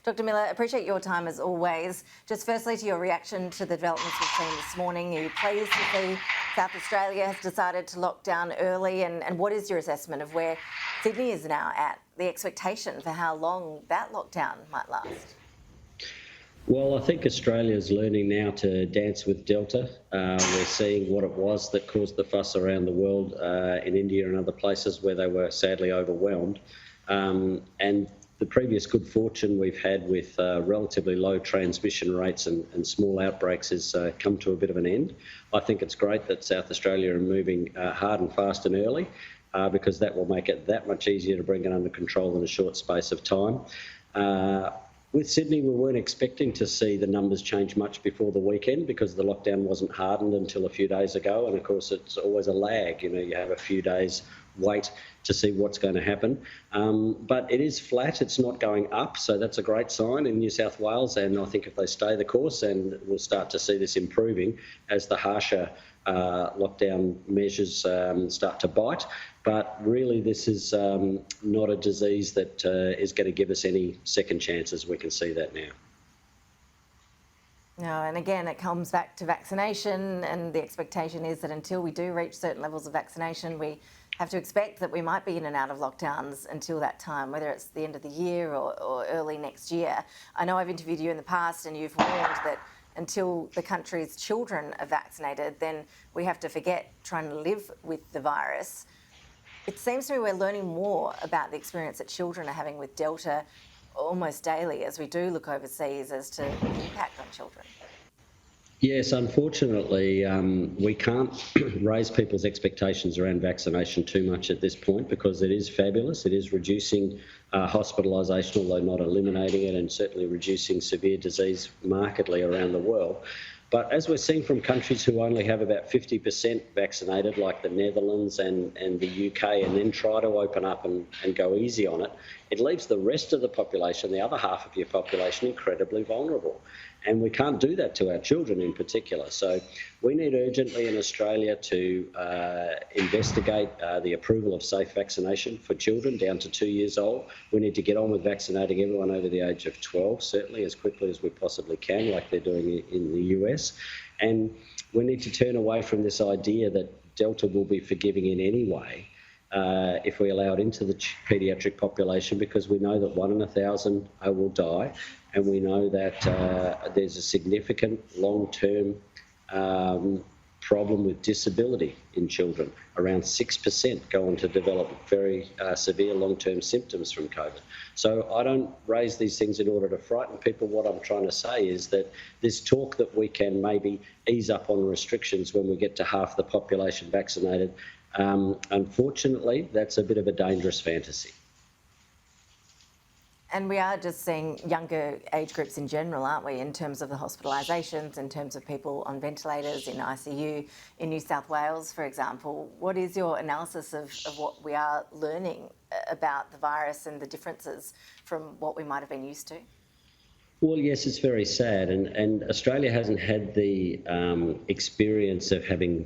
Dr. Miller, appreciate your time as always. Just firstly, to your reaction to the developments we've seen this morning, are you pleased to see South Australia has decided to lock down early? And what is your assessment of where Sydney is now at, the expectation for how long that lockdown might last? Well, I think Australia's learning now to dance with Delta. We're seeing what it was that caused the fuss around the world in India and other places where they were sadly overwhelmed. And the previous good fortune we've had with relatively low transmission rates and small outbreaks has come to a bit of an end. I think it's great that South Australia are moving hard and fast and early because that will make it that much easier to bring it under control in a short space of time. With Sydney, we weren't expecting to see the numbers change much before the weekend because the lockdown wasn't hardened until a few days ago. And of course, it's always a lag. You have a few days wait to see what's going to happen. But it is flat. It's not going up. So that's a great sign in New South Wales. And I think if they stay the course, and we'll start to see this improving as the harsher lockdown measures start to bite. But really, this is not a disease that is going to give us any second chances. We can see that now. No, and again, it comes back to vaccination, and the expectation is that until we do reach certain levels of vaccination, we have to expect that we might be in and out of lockdowns until that time, whether it's the end of the year or early next year. I know I've interviewed you in the past and you've warned that until the country's children are vaccinated, then we have to forget trying to live with the virus. It seems to me we're learning more about the experience that children are having with Delta almost daily as we do look overseas as to the impact on children. Yes, unfortunately, we can't raise people's expectations around vaccination too much at this point because it is fabulous. It is reducing hospitalisation, although not eliminating it, and certainly reducing severe disease markedly around the world. But as we're seeing from countries who only have about 50% vaccinated, like the Netherlands and the UK, and then try to open up and go easy on it, it leaves the rest of the population, the other half of your population, incredibly vulnerable. And we can't do that to our children in particular. So we need urgently in Australia to investigate the approval of safe vaccination for children down to 2 years old. We need to get on with vaccinating everyone over the age of 12, certainly as quickly as we possibly can, like they're doing in the US. And we need to turn away from this idea that Delta will be forgiving in any way if we allow it into the paediatric population, because we know that 1 in 1,000 will die, and we know that there's a significant long-term problem with disability in children. Around 6% go on to develop very severe long-term symptoms from COVID. So I don't raise these things in order to frighten people. What I'm trying to say is that this talk that we can maybe ease up on restrictions when we get to half the population vaccinated, unfortunately, that's a bit of a dangerous fantasy. And we are just seeing younger age groups in general, aren't we, in terms of the hospitalisations, in terms of people on ventilators, in ICU, in New South Wales, for example. What is your analysis of what we are learning about the virus and the differences from what we might have been used to? Well, yes, it's very sad, and Australia hasn't had the experience of having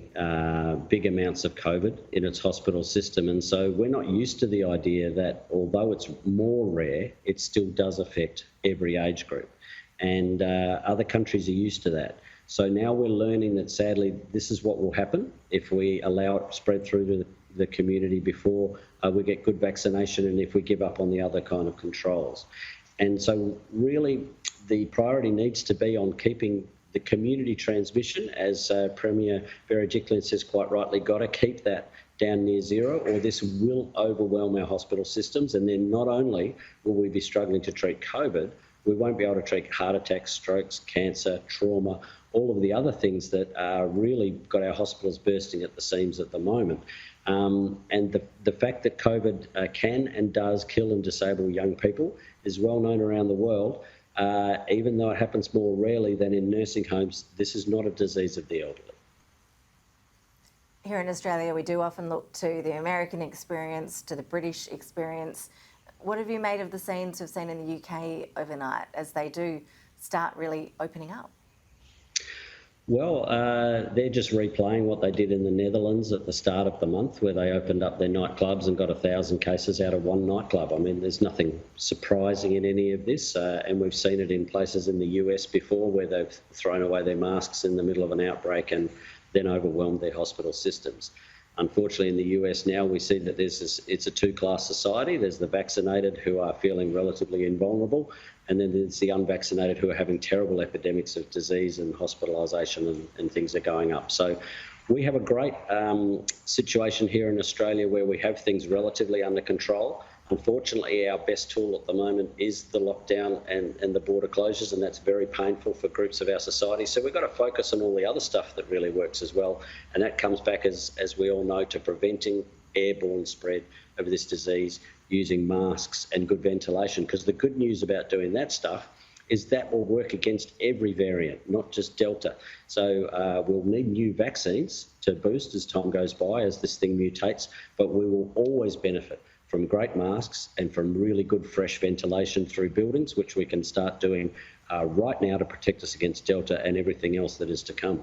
big amounts of COVID in its hospital system, and so we're not used to the idea that although it's more rare, it still does affect every age group, and other countries are used to that. So now we're learning that sadly this is what will happen if we allow it to spread through to the community before we get good vaccination, and if we give up on the other kind of controls. And so really the priority needs to be on keeping the community transmission, as Premier Berejiklian says quite rightly, got to keep that down near zero, or this will overwhelm our hospital systems. And then not only will we be struggling to treat COVID, we won't be able to treat heart attacks, strokes, cancer, trauma, all of the other things that are really got our hospitals bursting at the seams at the moment. And the fact that COVID can and does kill and disable young people is well known around the world. Even though it happens more rarely than in nursing homes, this is not a disease of the elderly. Here in Australia, we do often look to the American experience, to the British experience. What have you made of the scenes we've seen in the UK overnight as they do start really opening up? Well, they're just replaying what they did in the Netherlands at the start of the month, where they opened up their nightclubs and got 1,000 cases out of one nightclub. I mean, there's nothing surprising in any of this, and we've seen it in places in the US before where they've thrown away their masks in the middle of an outbreak and then overwhelmed their hospital systems. Unfortunately, in the US now, we see that it's a two-class society. There's the vaccinated who are feeling relatively invulnerable, and then there's the unvaccinated who are having terrible epidemics of disease and hospitalisation and things are going up. So we have a great situation here in Australia where we have things relatively under control. Unfortunately, our best tool at the moment is the lockdown and the border closures, and that's very painful for groups of our society. So we've got to focus on all the other stuff that really works as well, and that comes back, as we all know, to preventing airborne spread of this disease using masks and good ventilation, because the good news about doing that stuff is that will work against every variant, not just Delta. So we'll need new vaccines to boost as time goes by, as this thing mutates, but we will always benefit from great masks and from really good fresh ventilation through buildings, which we can start doing right now to protect us against Delta and everything else that is to come.